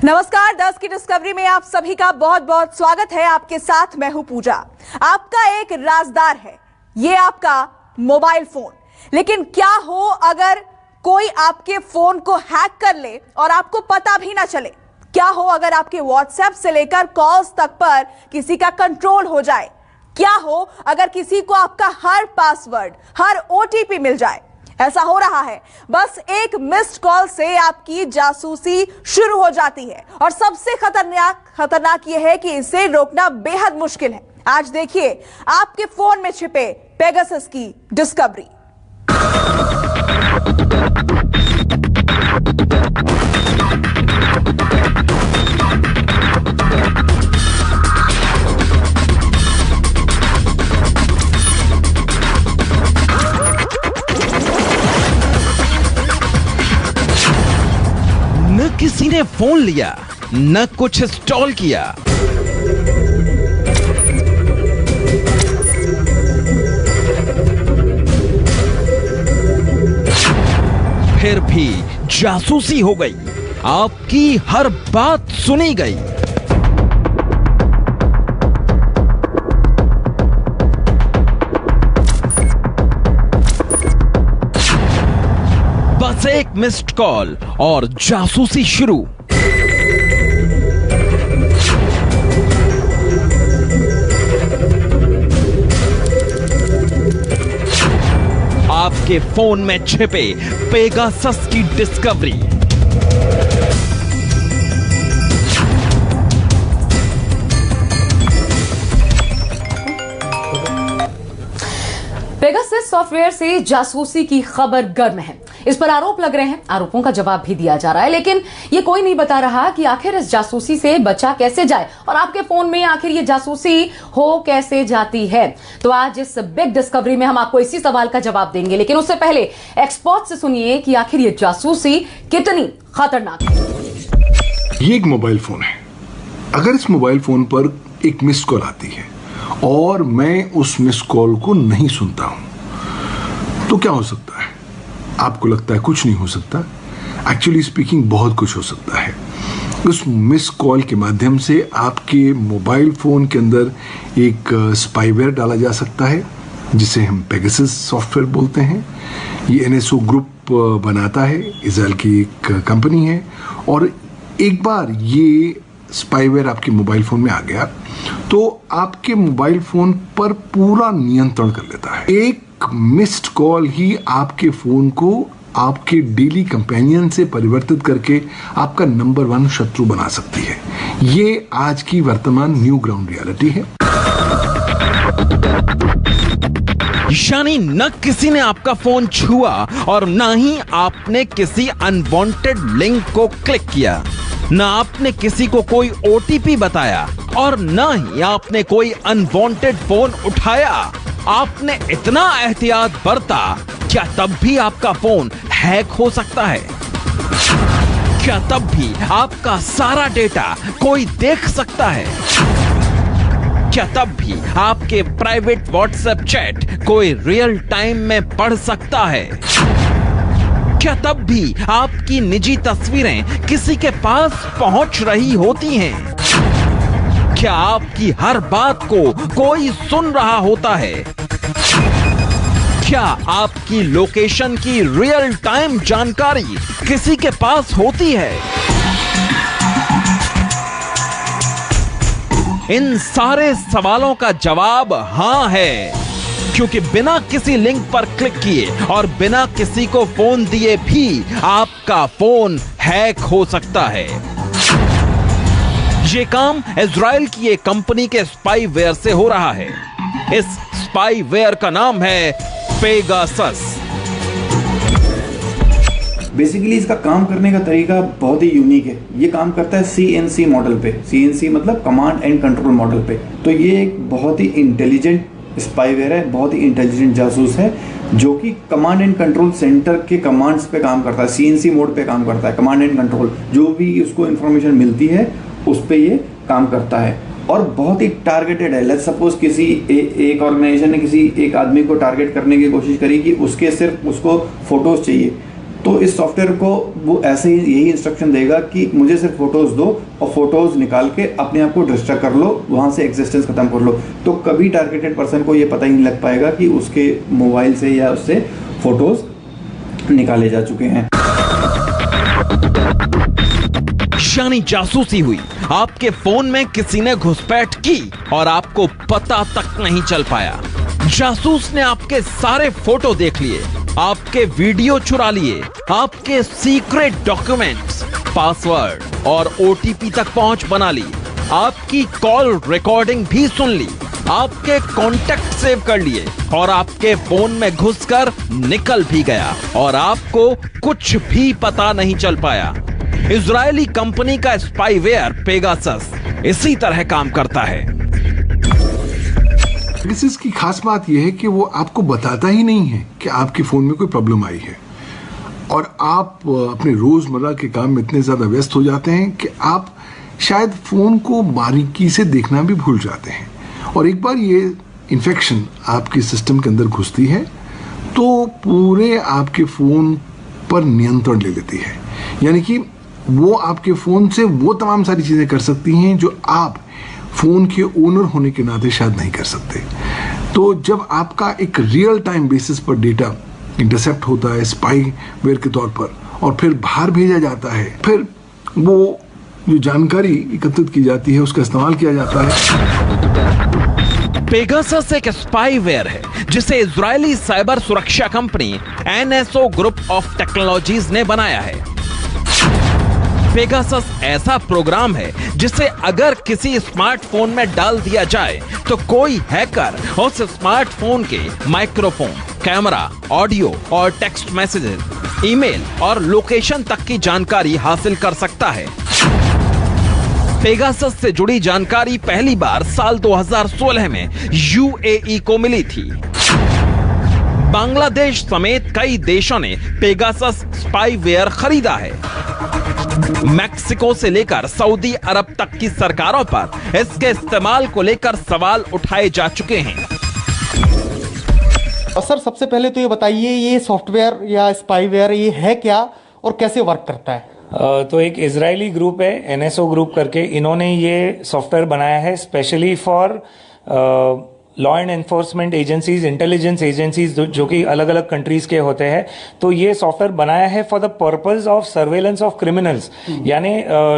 नमस्कार, 10 की डिस्कवरी में आप सभी का बहुत बहुत स्वागत है। आपके साथ मैं हूं पूजा। आपका एक राजदार है, ये आपका मोबाइल फोन। लेकिन क्या हो अगर कोई आपके फोन को हैक कर ले और आपको पता भी ना चले? क्या हो अगर आपके व्हाट्सएप से लेकर कॉल्स तक पर किसी का कंट्रोल हो जाए? क्या हो अगर किसी को आपका हर पासवर्ड, हर ओटीपी मिल जाए? ऐसा हो रहा है। बस एक मिस्ड कॉल से आपकी जासूसी शुरू हो जाती है और सबसे खतरनाक यह है कि इसे रोकना बेहद मुश्किल है। आज देखिए आपके फोन में छिपे पेगासस की डिस्कवरी। न किसी ने फोन लिया, न कुछ इंस्टॉल किया। फिर भी जासूसी हो गई, आपकी हर बात सुनी गई। बस एक मिस्ड कॉल और जासूसी शुरू। आपके फोन में छिपे पेगासस की डिस्कवरी। पेगासस सॉफ्टवेयर से जासूसी की खबर गर्म है। इस पर आरोप लग रहे हैं, आरोपों का जवाब भी दिया जा रहा है, लेकिन ये कोई नहीं बता रहा कि आखिर इस जासूसी से बचा कैसे जाए और आपके फोन में आखिर ये जासूसी हो कैसे जाती है। तो आज इस बिग डिस्कवरी में हम आपको इसी सवाल का जवाब देंगे, लेकिन उससे पहले एक्सपर्ट से सुनिए कि आखिर ये जासूसी कितनी खतरनाक है। ये एक मोबाइल फोन है। अगर इस मोबाइल फोन पर एक मिस्ड कॉल आती है और मैं उस मिस्ड कॉल को नहीं सुनता हूं, तो क्या हो सकता है? आपको लगता है कुछ नहीं हो सकता? एक्चुअली स्पीकिंग बहुत कुछ हो सकता है। उस मिस कॉल के माध्यम से आपके मोबाइल फोन के अंदर एक स्पाईवेयर डाला जा सकता है, जिसे हम पेगासस सॉफ्टवेयर बोलते हैं। ये एनएसओ ग्रुप बनाता है, इजराइल की एक कंपनी है। और एक बार ये स्पाईवेयर आपके मोबाइल फोन में आ गया तो आपके मोबाइल फोन पर पूरा नियंत्रण कर लेता है। एक मिस्ड कॉल ही आपके फोन को आपके डेली कंपेनियन से परिवर्तित करके आपका नंबर 1 शत्रु बना सकती है। ये आज की वर्तमान न्यू ग्राउंड रियलिटी है। यानी न किसी ने आपका फोन छुआ और न ही आपने किसी अनवांटेड लिंक को क्लिक किया, न आपने किसी को कोई ओटीपी बताया और न ही आपने कोई अनवांटेड फोन उठाया। आपने इतना एहतियात बरता, क्या तब भी आपका फोन हैक हो सकता है? क्या तब भी आपका सारा डेटा कोई देख सकता है? क्या तब भी आपके प्राइवेट व्हाट्सएप चैट कोई रियल टाइम में पढ़ सकता है? क्या तब भी आपकी निजी तस्वीरें किसी के पास पहुंच रही होती हैं? क्या आपकी हर बात को कोई सुन रहा होता है? क्या आपकी लोकेशन की रियल टाइम जानकारी किसी के पास होती है? इन सारे सवालों का जवाब हां है, क्योंकि बिना किसी लिंक पर क्लिक किए और बिना किसी को फोन दिए भी आपका फोन हैक हो सकता है। ये काम इजराइल की एक कंपनी के स्पाईवेयर से हो रहा है। इस स्पाईवेयर का नाम है पेगासस। बेसिकली इसका काम करने का तरीका बहुत ही यूनिक है। ये काम करता है CNC मॉडल पे। CNC मतलब कमांड एंड कंट्रोल मॉडल पे। तो ये एक बहुत ही इंटेलिजेंट स्पाईवेयर है, बहुत ही इंटेलिजेंट जासूस है, जो कि कमांड एंड कंट्रोल सेंटर के कमांड्स पे काम करता है। CNC मोड पे काम करता है। कमांड एंड कंट्रोल, जो भी उसको इंफॉर्मेशन मिलती है उस पे ये काम करता है और बहुत ही टारगेटेड है। लेट्स सपोज किसी एक ऑर्गेनाइजेशन ने किसी एक आदमी को टारगेट करने की कोशिश करी कि उसके सिर्फ उसको फोटोज चाहिए, तो इस सॉफ्टवेयर को वो ऐसे ही यही इंस्ट्रक्शन देगा कि मुझे सिर्फ फोटोज दो और फोटोज निकाल के अपने आप को डिस्ट्रैक्ट कर लो, वहाँ से एग्जिस्टेंस खत्म कर लो। तो कभी टारगेटेड पर्सन को ये पता ही नहीं लग पाएगा कि उसके मोबाइल से या उससे फोटोज निकाले जा चुके हैं। यानी जासूसी हुई, आपके फोन में किसी ने घुसपैठ की और आपको पता तक नहीं चल पाया। जासूस ने आपके सारे फोटो देख लिए, आपके वीडियो चुरा लिए, आपके सीक्रेट डॉक्यूमेंट्स, पासवर्ड और ओटीपी तक पहुंच बना ली, आपकी कॉल रिकॉर्डिंग भी सुन ली, आपके कॉन्टेक्ट सेव कर लिए और आपके फोन में घुसकर निकल भी गया और आपको कुछ भी पता नहीं चल पाया। इजरायली कंपनी का स्पाईवेयर पेगासस इसी तरह काम करता है। पेगासस की खास बात यह है कि वो आपको बताता ही नहीं है कि आपके फोन में कोई प्रॉब्लम आई है, और आप अपने रोजमर्रा के काम में इतने ज्यादा व्यस्त हो जाते हैं कि आप शायद फोन को बारीकी से देखना भी भूल जाते हैं। और एक बार ये इन्फेक्शन आपके सिस्टम के अंदर घुसती है तो पूरे आपके फोन पर नियंत्रण ले लेती है। यानी कि वो आपके फोन से वो तमाम सारी चीजें कर सकती हैं जो आप फोन के ओनर होने के नाते शायद नहीं कर सकते। तो जब आपका एक रियल टाइम बेसिस पर डेटा इंटरसेप्ट होता है स्पाईवेयर के तौर पर और फिर बाहर भेजा जाता है, फिर वो जो जानकारी एकत्रित की जाती है उसका इस्तेमाल किया जाता है। पेगासस एक स्पाईवेयर है जिसे इजरायली साइबर सुरक्षा company NSO group of technologies ने बनाया है। पेगासस ऐसा प्रोग्राम है जिसे अगर किसी स्मार्टफोन में डाल दिया जाए तो कोई हैकर उस स्मार्टफोन के माइक्रोफोन, कैमरा, ऑडियो और टेक्स्ट मैसेजेस, ईमेल और लोकेशन तक की जानकारी हासिल कर सकता है। पेगासस से जुड़ी जानकारी पहली बार साल 2016 में UAE को मिली थी। बांग्लादेश समेत कई देशों ने पेगासस स्पाईवेयर खरीदा है। मैक्सिको से लेकर सऊदी अरब तक की सरकारों पर इसके इस्तेमाल को लेकर सवाल उठाए जा चुके हैं। सर, सबसे पहले तो ये बताइए, ये सॉफ्टवेयर या स्पाईवेयर ये है क्या और कैसे वर्क करता है? तो एक इजरायली ग्रुप है NSO ग्रुप करके, इन्होंने ये सॉफ्टवेयर बनाया है specially for law and enforcement agencies, intelligence agencies जो कि अलग अलग कंट्रीज के होते हैं। तो ये सॉफ्टवेयर बनाया है for the purpose of surveillance of criminals, यानी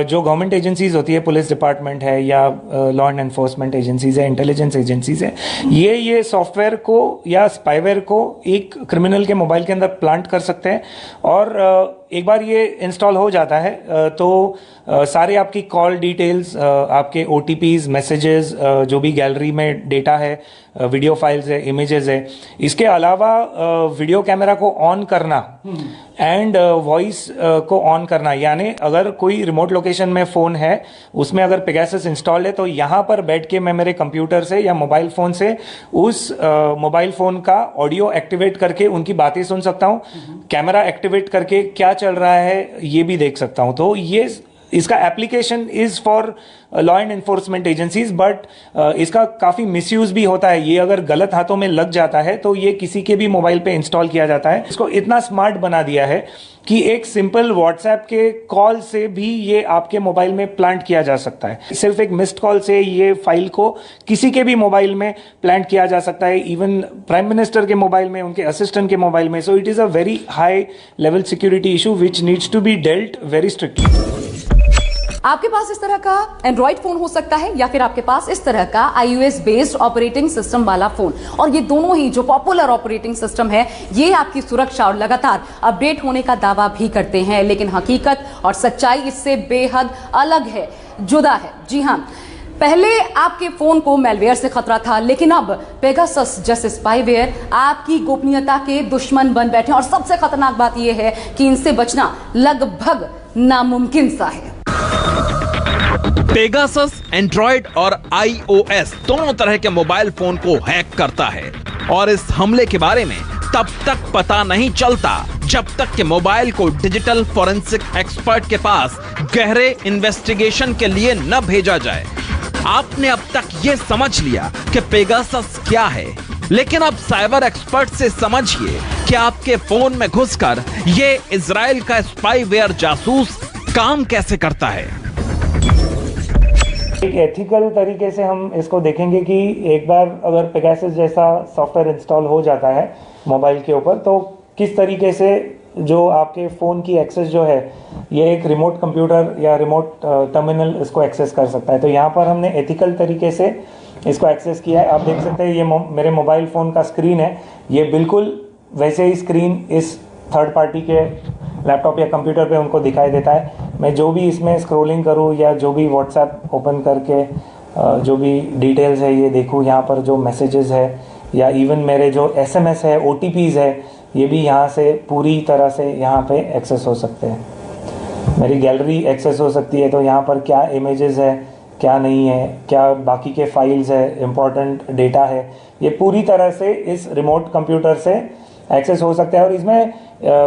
जो गवर्नमेंट एजेंसीज होती है, पुलिस डिपार्टमेंट है या लॉ एंड एनफोर्समेंट एजेंसीज है, इंटेलिजेंस एजेंसीज है, ये सॉफ्टवेयर को या स्पाईवेयर को एक क्रिमिनल के मोबाइल के अंदर प्लांट कर सकते हैं। और एक बार ये इंस्टॉल हो जाता है तो सारे आपकी कॉल डिटेल्स, आपके OTPs, मैसेजेस, जो भी गैलरी में डेटा है, वीडियो फाइल्स है, इमेजेस है, इसके अलावा वीडियो कैमरा को ऑन करना एंड वॉइस को ऑन करना। यानी अगर कोई रिमोट लोकेशन में फोन है, उसमें अगर पेगासस इंस्टॉल्ड है तो यहाँ पर बैठ के मैं मेरे कंप्यूटर से या मोबाइल फोन से उस मोबाइल फोन का ऑडियो एक्टिवेट करके उनकी बातें सुन सकता हूँ, कैमरा एक्टिवेट करके क्या चल रहा है ये भी देख सकता हूँ। तो ये इसका application is for law and enforcement agencies, but इसका काफी मिसयूज भी होता है। ये अगर गलत हाथों में लग जाता है तो ये किसी के भी मोबाइल पे इंस्टॉल किया जाता है। इसको इतना स्मार्ट बना दिया है कि एक सिंपल व्हाट्सएप के कॉल से भी ये आपके मोबाइल में प्लांट किया जा सकता है। सिर्फ एक मिस्ड कॉल से ये फाइल को किसी के भी मोबाइल में प्लांट किया जा सकता है, इवन प्राइम मिनिस्टर के मोबाइल में, उनके असिस्टेंट के मोबाइल में। So it is a very high level security issue which needs to be dealt very strictly. आपके पास इस तरह का एंड्रॉइड फोन हो सकता है या फिर आपके पास इस तरह का iOS बेस्ड ऑपरेटिंग सिस्टम वाला फोन, और ये दोनों ही जो पॉपुलर ऑपरेटिंग सिस्टम है ये आपकी सुरक्षा और लगातार अपडेट होने का दावा भी करते हैं, लेकिन हकीकत और सच्चाई इससे बेहद अलग है, जुदा है। जी हां, पहले आपके फोन को मैलवेयर से खतरा था, लेकिन अब पेगासस जैसे स्पाईवेयर आपकी गोपनीयता के दुश्मन बन बैठे। और सबसे खतरनाक बात यह है कि इनसे बचना लगभग नामुमकिन सा है। पेगासस एंड्रॉइड और iOS दोनों तरह के मोबाइल फोन को हैक करता है, और इस हमले के बारे में तब तक पता नहीं चलता जब तक कि मोबाइल को डिजिटल फॉरेंसिक एक्सपर्ट के पास गहरे इन्वेस्टिगेशन के लिए न भेजा जाए। आपने अब तक ये समझ लिया कि पेगासस क्या है, लेकिन अब साइबर एक्सपर्ट से समझिए कि आपके फोन में घुसकर ये इजराइल का स्पाईवेयर जासूस काम कैसे करता है। एक एथिकल तरीके से हम इसको देखेंगे कि एक बार अगर पेगासस जैसा सॉफ्टवेयर इंस्टॉल हो जाता है मोबाइल के ऊपर, तो किस तरीके से जो आपके फ़ोन की एक्सेस जो है ये एक रिमोट कंप्यूटर या रिमोट टर्मिनल इसको एक्सेस कर सकता है। तो यहाँ पर हमने एथिकल तरीके से इसको एक्सेस किया है। आप देख सकते हैं ये मेरे मोबाइल फ़ोन का स्क्रीन है, ये बिल्कुल वैसे ही स्क्रीन इस थर्ड पार्टी के लैपटॉप या कंप्यूटर पे उनको दिखाई देता है। मैं जो भी इसमें स्क्रॉलिंग करूँ या जो भी व्हाट्सएप ओपन करके जो भी डिटेल्स है ये देखूँ, यहाँ पर जो मैसेजेस है या इवन मेरे जो SMS है, OTPs है, ये भी यहाँ से पूरी तरह से यहाँ पे एक्सेस हो सकते हैं। मेरी गैलरी एक्सेस हो सकती है, तो यहाँ पर क्या इमेजेस है, क्या नहीं है, क्या बाकी के फाइल्स है, इम्पोर्टेंट डेटा है, ये पूरी तरह से इस रिमोट कंप्यूटर से एक्सेस हो सकता है। और इसमें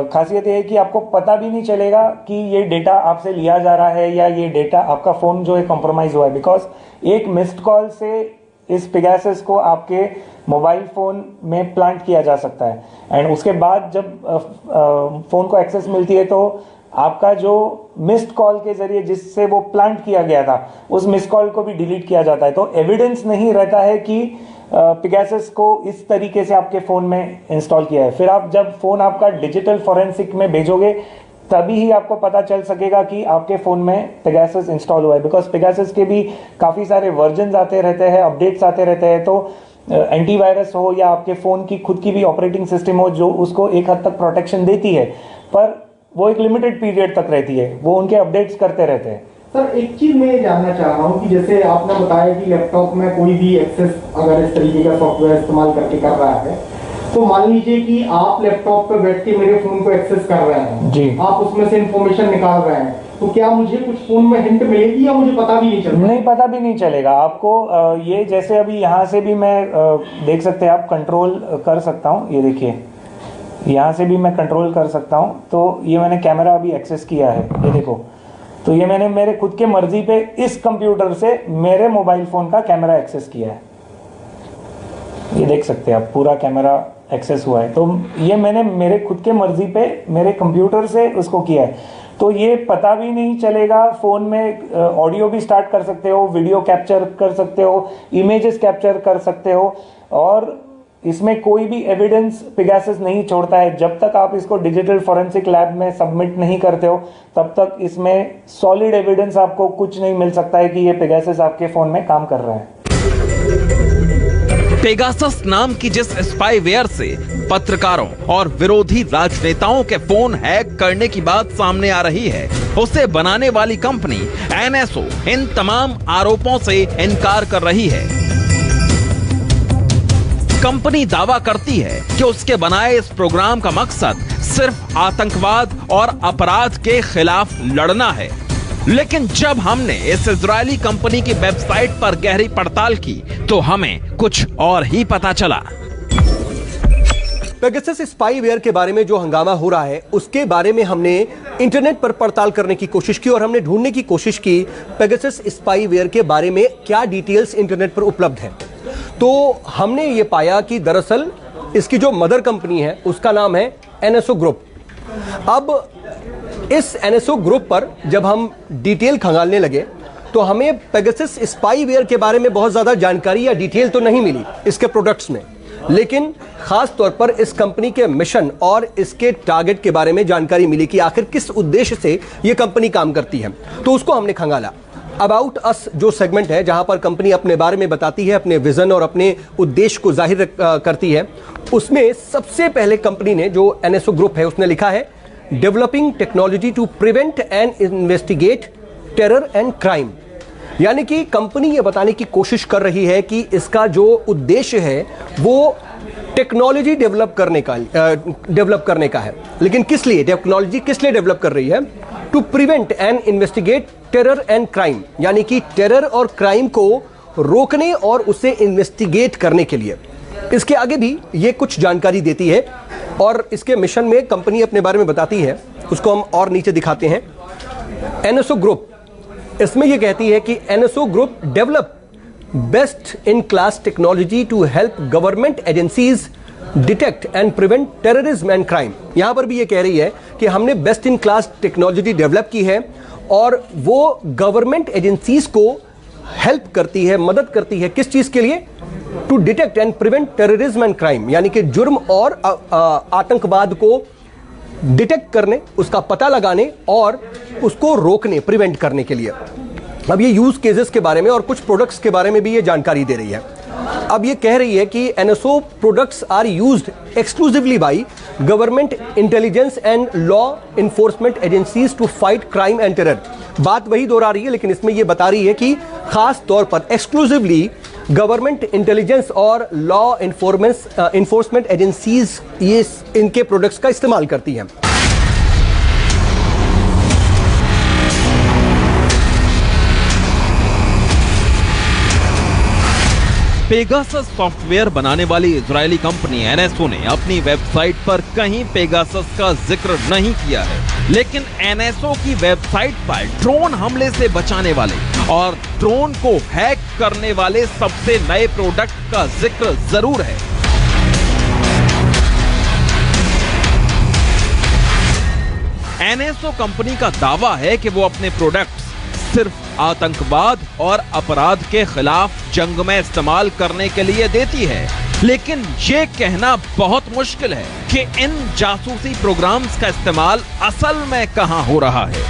खासियत ये है कि आपको पता भी नहीं चलेगा कि ये डेटा आपसे लिया जा रहा है या ये डेटा आपका फ़ोन जो है कॉम्प्रोमाइज़ हुआ है, बिकॉज एक मिस्ड कॉल से इस पेगासस को आपके मोबाइल फ़ोन में प्लांट किया जा सकता है। एंड उसके बाद जब फ़ोन को एक्सेस मिलती है तो आपका जो मिस्ड कॉल के ज़रिए जिससे वो प्लांट किया गया था उस मिस्ड कॉल को भी डिलीट किया जाता है। तो एविडेंस नहीं रहता है कि पेगासस को इस तरीके से आपके फ़ोन में इंस्टॉल किया है। फिर आप जब फ़ोन आपका डिजिटल फॉरेंसिक में भेजोगे तभी ही आपको पता चल सकेगा कि आपके फ़ोन में पेगासस इंस्टॉल हुआ है, बिकॉज पेगासस के भी काफ़ी सारे वर्जन्स आते रहते हैं, अपडेट्स आते रहते हैं। तो एंटीवायरस हो या आपके फ़ोन की खुद की भी ऑपरेटिंग सिस्टम हो जो उसको एक हद तक प्रोटेक्शन देती है, पर वो एक लिमिटेड पीरियड तक रहती है, वो उनके अपडेट्स करते रहते हैं। सर एक चीज मैं जानना चाह रहा हूँ कि जैसे आपने बताया कि लैपटॉप में कोई भी एक्सेस अगर इस तरीके का सॉफ्टवेयर इस्तेमाल करके कर रहा है, तो मान लीजिए कि आप लैपटॉप पर बैठ के मेरे फोन को एक्सेस कर रहे हैं जी, आप उसमें से इंफॉर्मेशन निकाल रहे हैं, तो क्या मुझे कुछ फोन में हिंट मिलेगी या मुझे पता भी नहीं चलेगा? नहीं, पता भी नहीं चलेगा आपको। ये जैसे अभी यहाँ से भी मैं देख सकते हैं, आप कंट्रोल कर सकता हूँ, ये देखिए यहाँ से भी मैं कंट्रोल कर सकता हूँ। तो ये मैंने कैमरा अभी एक्सेस किया है, ये देखो, तो ये मैंने मेरे खुद के मर्जी पे इस कंप्यूटर से मेरे मोबाइल फ़ोन का कैमरा एक्सेस किया है, ये देख सकते हैं आप, पूरा कैमरा एक्सेस हुआ है। तो ये मैंने मेरे खुद के मर्जी पे मेरे कंप्यूटर से उसको किया है। तो ये पता भी नहीं चलेगा। फ़ोन में ऑडियो भी स्टार्ट कर सकते हो, वीडियो कैप्चर कर सकते हो, इमेजेस कैप्चर कर सकते हो, और इसमें कोई भी एविडेंस पेगासस नहीं छोड़ता है। जब तक आप इसको डिजिटल फॉरेंसिक लैब में सबमिट नहीं करते हो तब तक इसमें सॉलिड एविडेंस आपको कुछ नहीं मिल सकता है कि ये पेगासस आपके फ़ोन में काम कर रहा है। पेगासस नाम की जिस स्पाईवेयर से पत्रकारों और विरोधी राजनेताओं के फोन हैक करने की बात सामने आ रही है, उसे बनाने वाली कंपनी NSO इन तमाम आरोपों से इनकार कर रही है। कंपनी दावा करती है कि उसके बनाए इस प्रोग्राम का मकसद सिर्फ आतंकवाद और अपराध के खिलाफ लड़ना है। लेकिन जब हमने इस इजरायली कंपनी की वेबसाइट पर गहरी पड़ताल की तो हमें कुछ और ही पता चला। पेगासस स्पाईवेयर के बारे में जो हंगामा हो रहा है उसके बारे में हमने इंटरनेट पर पड़ताल करने की कोशिश की और हमने ढूंढने की कोशिश की पेगासस स्पाईवेयर के बारे में क्या डिटेल्स इंटरनेट पर उपलब्ध हैं। तो हमने ये पाया कि दरअसल इसकी जो मदर कंपनी है उसका नाम है NSO ग्रुप। अब इस NSO ग्रुप पर जब हम डिटेल खंगालने लगे तो हमें पेगासस स्पाईवेयर के बारे में बहुत ज़्यादा जानकारी या डिटेल तो नहीं मिली इसके प्रोडक्ट्स में, लेकिन खास तौर पर इस कंपनी के मिशन और इसके टारगेट के बारे में जानकारी मिली कि आखिर किस उद्देश्य से यह कंपनी काम करती है। तो उसको हमने खंगाला। अबाउट अस जो सेगमेंट है जहां पर कंपनी अपने बारे में बताती है, अपने विजन और अपने उद्देश्य को जाहिर करती है, उसमें सबसे पहले कंपनी ने जो NSO ग्रुप है उसने लिखा है developing technology to prevent and investigate terror and crime. यानी कि कंपनी ये बताने की कोशिश कर रही है कि इसका जो उद्देश्य है वो टेक्नोलॉजी डेवलप करने का है। लेकिन किस लिए टेक्नोलॉजी किस लिए डेवलप कर रही है? To prevent and investigate terror and crime, यानी कि टेरर और क्राइम को रोकने और उसे इन्वेस्टिगेट करने के लिए। इसके आगे भी ये कुछ जानकारी देती है और इसके मिशन में कंपनी अपने बारे में बताती है, उसको हम और नीचे दिखाते हैं। NSO ग्रुप, इसमें यह कहती है कि NSO group develop best in class technology to help government agencies detect and prevent terrorism and crime. यहां पर भी ये कह रही है कि हमने best in class technology develop की है और वो गवर्नमेंट एजेंसीज को हेल्प करती है, मदद करती है। किस चीज के लिए? To detect and prevent terrorism and crime, यानी कि जुर्म और आतंकवाद को डिटेक्ट करने, उसका पता लगाने और उसको रोकने, प्रिवेंट करने के लिए। अब ये यूज केसेस के बारे में और कुछ प्रोडक्ट्स के बारे में भी ये जानकारी दे रही है। अब ये कह रही है कि NSO products are used exclusively by government intelligence and law enforcement agencies to fight crime and terror. बात वही दोहरा रही है, लेकिन इसमें ये बता रही है कि खास तौर पर एक्सक्लूसिवली गवर्नमेंट इंटेलिजेंस और लॉ इन्फोर्समेंट एजेंसीज ये इनके प्रोडक्ट्स का इस्तेमाल करती हैं। पेगासस सॉफ्टवेयर बनाने वाली इजरायली कंपनी NSO ने अपनी वेबसाइट पर कहीं पेगासस का जिक्र नहीं किया है, लेकिन NSO की वेबसाइट पर ड्रोन हमले से बचाने वाले और ड्रोन को हैक करने वाले सबसे नए प्रोडक्ट का जिक्र जरूर है। NSO कंपनी का दावा है कि वो अपने प्रोडक्ट्स सिर्फ आतंकवाद और अपराध के खिलाफ जंग में इस्तेमाल करने के लिए देती है, लेकिन ये कहना बहुत मुश्किल है कि इन जासूसी प्रोग्राम्स का इस्तेमाल असल में कहां हो रहा है।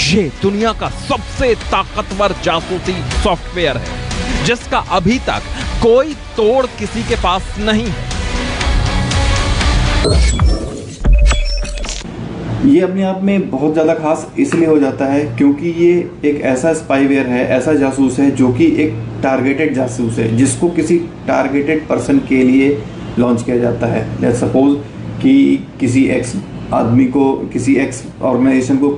ये दुनिया का सबसे ताकतवर जासूसी सॉफ्टवेयर है, जिसका अभी तक कोई तोड़ किसी के पास नहीं है। ये अपने आप में बहुत ज़्यादा खास इसलिए हो जाता है क्योंकि ये एक ऐसा स्पाईवेयर है, ऐसा जासूस है जो कि एक टारगेटेड जासूस है, जिसको किसी टारगेटेड पर्सन के लिए लॉन्च किया जाता है। लेट्स सपोज कि किसी एक्स आदमी को, किसी एक्स ऑर्गेनाइजेशन को,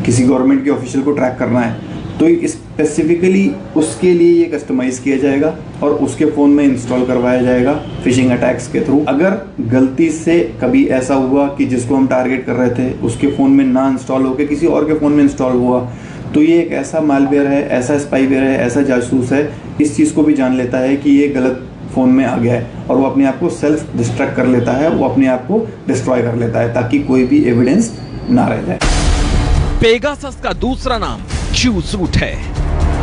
किसी गवर्नमेंट के ऑफिशियल को ट्रैक करना है, तो स्पेसिफिकली उसके लिए ये कस्टमाइज़ किया जाएगा और उसके फ़ोन में इंस्टॉल करवाया जाएगा फिशिंग अटैक्स के थ्रू। अगर गलती से कभी ऐसा हुआ कि जिसको हम टारगेट कर रहे थे उसके फ़ोन में ना इंस्टॉल होकर किसी और के फ़ोन में इंस्टॉल हुआ, तो ये एक ऐसा मालवेयर है, ऐसा स्पाईवेयर है, ऐसा जासूस है, इस चीज़ को भी जान लेता है कि ये गलत फ़ोन में आ गया है और वो अपने आप को सेल्फ डिस्ट्रैक्ट कर लेता है, वो अपने आप को डिस्ट्रॉय कर लेता है ताकि कोई भी एविडेंस ना रह जाए। पेगासस का दूसरा नाम क्यू सूट है।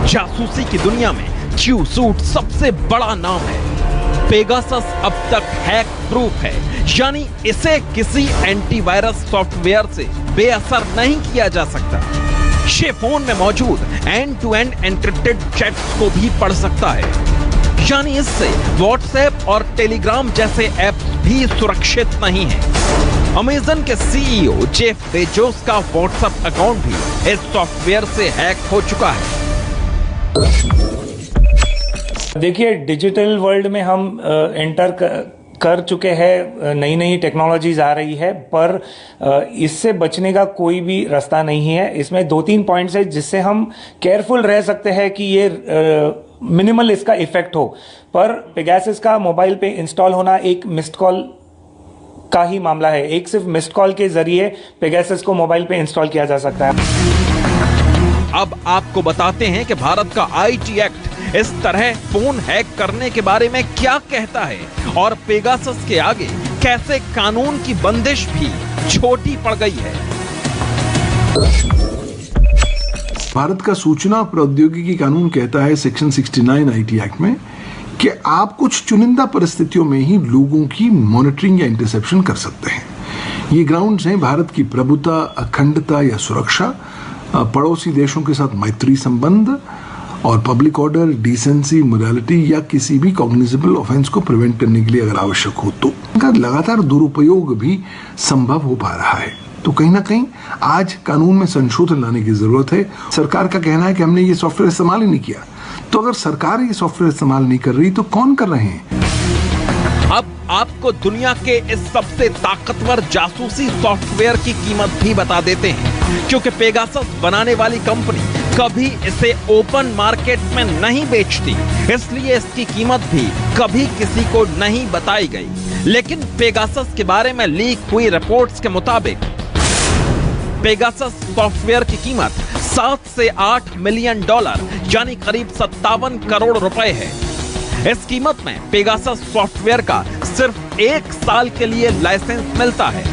जासूसी की दुनिया में क्यू सूट सबसे बड़ा नाम है। पेगासस अब तक हैक प्रूफ है, यानी इसे किसी एंटीवायरस सॉफ्टवेयर से बेअसर नहीं किया जा सकता। ये फोन में मौजूद end to end encrypted chats को भी पढ़ सकता है, यानी इससे व्हाट्सएप और टेलीग्राम जैसे ऐप्स भी सुरक्षित नहीं है। अमेज़न के CEO जेफ बेजोस का व्हाट्सएप अकाउंट भी इस सॉफ्टवेयर से हैक हो चुका है। देखिए, डिजिटल वर्ल्ड में हम एंटर कर चुके हैं, नई नई टेक्नोलॉजीज आ रही है, पर इससे बचने का कोई भी रास्ता नहीं है। इसमें 2-3 पॉइंट्स है जिससे हम केयरफुल रह सकते हैं कि ये मिनिमल इसका इफेक्ट हो। पर पेगासस का मोबाइल पे इंस्टॉल होना एक मिस्ड कॉल का ही मामला है। एक सिर्फ मिस्ड कॉल के जरिए पेगासस को मोबाइल पे इंस्टॉल किया जा सकता है। अब आपको बताते हैं कि भारत का IT एक्ट इस तरह फोन हैक करने के बारे में क्या कहता है और पेगासस के आगे कैसे कानून की बंदिश भी छोटी पड़ गई है। भारत का सूचना प्रौद्योगिकी कानून कहता है सेक्शन 69 IT एक्ट में कि आप कुछ चुनिंदा परिस्थितियों में ही लोगों की मॉनिटरिंग या इंटरसेप्शन कर सकते हैं। ये ग्राउंड्स हैं भारत की प्रभुता, अखंडता या सुरक्षा, पड़ोसी देशों के साथ मैत्री संबंध और पब्लिक ऑर्डर, डिसेंसी, मोरालिटी या किसी भी कॉग्निजेबल ऑफेंस को प्रिवेंट करने के लिए अगर आवश्यक हो तो इनका लगातार दुरुपयोग भी संभव हो पा रहा है। तो कहीं ना कहीं आज कानून में संशोधन लाने की जरूरत है। सरकार का कहना है कि हमने ये सॉफ्टवेयर इस्तेमाल ही नहीं किया, तो अगर सरकार ये सॉफ्टवेयर इस्तेमाल नहीं कर रही तो कौन कर रहे हैं? अब आपको दुनिया के इस सबसे ताकतवर जासूसी सॉफ्टवेयर की कीमत भी बता देते हैं, क्योंकि पेगासस बनाने वाली कंपनी कभी इसे ओपन मार्केट में नहीं बेचती, इसलिए इसकी कीमत भी कभी किसी को नहीं बताई गई। लेकिन पेगासस के बारे में लीक हुई रिपोर्ट्स के मुताबिक पेगासस सॉफ्टवेयर की कीमत 7 से 8 मिलियन डॉलर यानी करीब 57 करोड़ रुपए है। इस कीमत में पेगासस सॉफ्टवेयर का सिर्फ 1 साल के लिए लाइसेंस मिलता है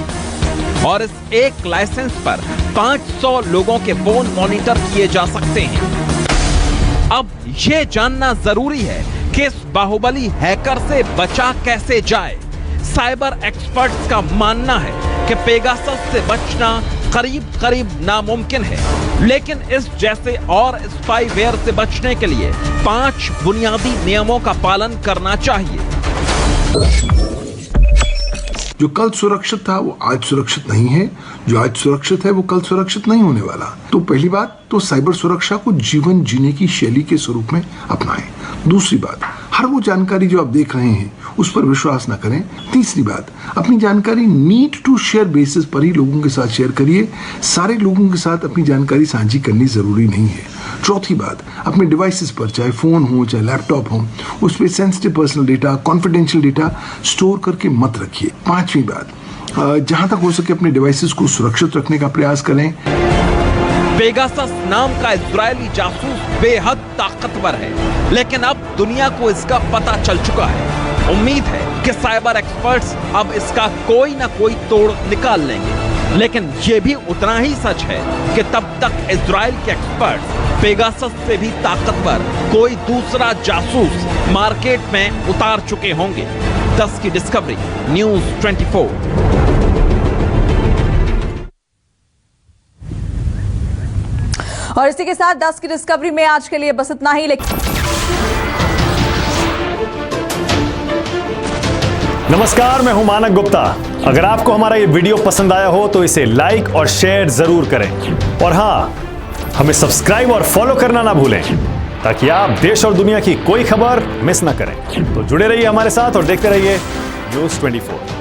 और इस एक लाइसेंस पर 500 लोगों के फोन मॉनिटर किए जा सकते हैं। अब यह जानना जरूरी है कि इस बाहुबली हैकर से बचा कैसे जाए। साइबर एक्सपर्ट्स का मानना है कि पेगासस से बचना करीब नामुमकिन है, लेकिन इस जैसे और स्पाईवेयर से बचने के लिए 5 बुनियादी नियमों का पालन करना चाहिए। जो कल सुरक्षित था वो आज सुरक्षित नहीं है, जो आज सुरक्षित है वो कल सुरक्षित नहीं होने वाला। तो पहली बात तो साइबर सुरक्षा को जीवन जीने की शैली के स्वरूप में अपनाएं। दूसरी बात, हर वो जानकारी जो आप देख रहे हैं उस पर विश्वास न करें। तीसरी बात, अपनी जानकारी नीड टू शेयर बेसिस पर ही लोगों के साथ शेयर करिए। सारे लोगों के साथ अपनी जानकारी साझी करनी जरूरी नहीं है। चौथी बात, अपने डिवाइसेस पर चाहे फोन हो चाहे लैपटॉप हो, उस पर sensitive personal data, confidential data store करके मत रखिए। पांचवी बात, जहां तक हो सके अपने डिवाइसेस को सुरक्षित रखने का प्रयास करें। पेगासस नाम का इजरायली जासूस बेहद ताकतवर है, लेकिन अब दुनिया को इसका पता चल चुका है। उम्मीद है कि साइबर एक्सपर्ट्स अब इसका कोई ना कोई तोड़ निकाल लेंगे, लेकिन यह भी उतना ही सच है कि तब तक इजराइल के एक्सपर्ट्स पेगासस से भी ताकतवर कोई दूसरा जासूस मार्केट में उतार चुके होंगे। 10 की डिस्कवरी, न्यूज़ 24। और इसी के साथ 10 की डिस्कवरी में आज के लिए बस इतना ही। नमस्कार, मैं हूं मानक गुप्ता। अगर आपको हमारा ये वीडियो पसंद आया हो तो इसे लाइक और शेयर जरूर करें, और हां, हमें सब्सक्राइब और फॉलो करना ना भूलें ताकि आप देश और दुनिया की कोई खबर मिस ना करें। तो जुड़े रहिए हमारे साथ और देखते रहिए न्यूज़ 24।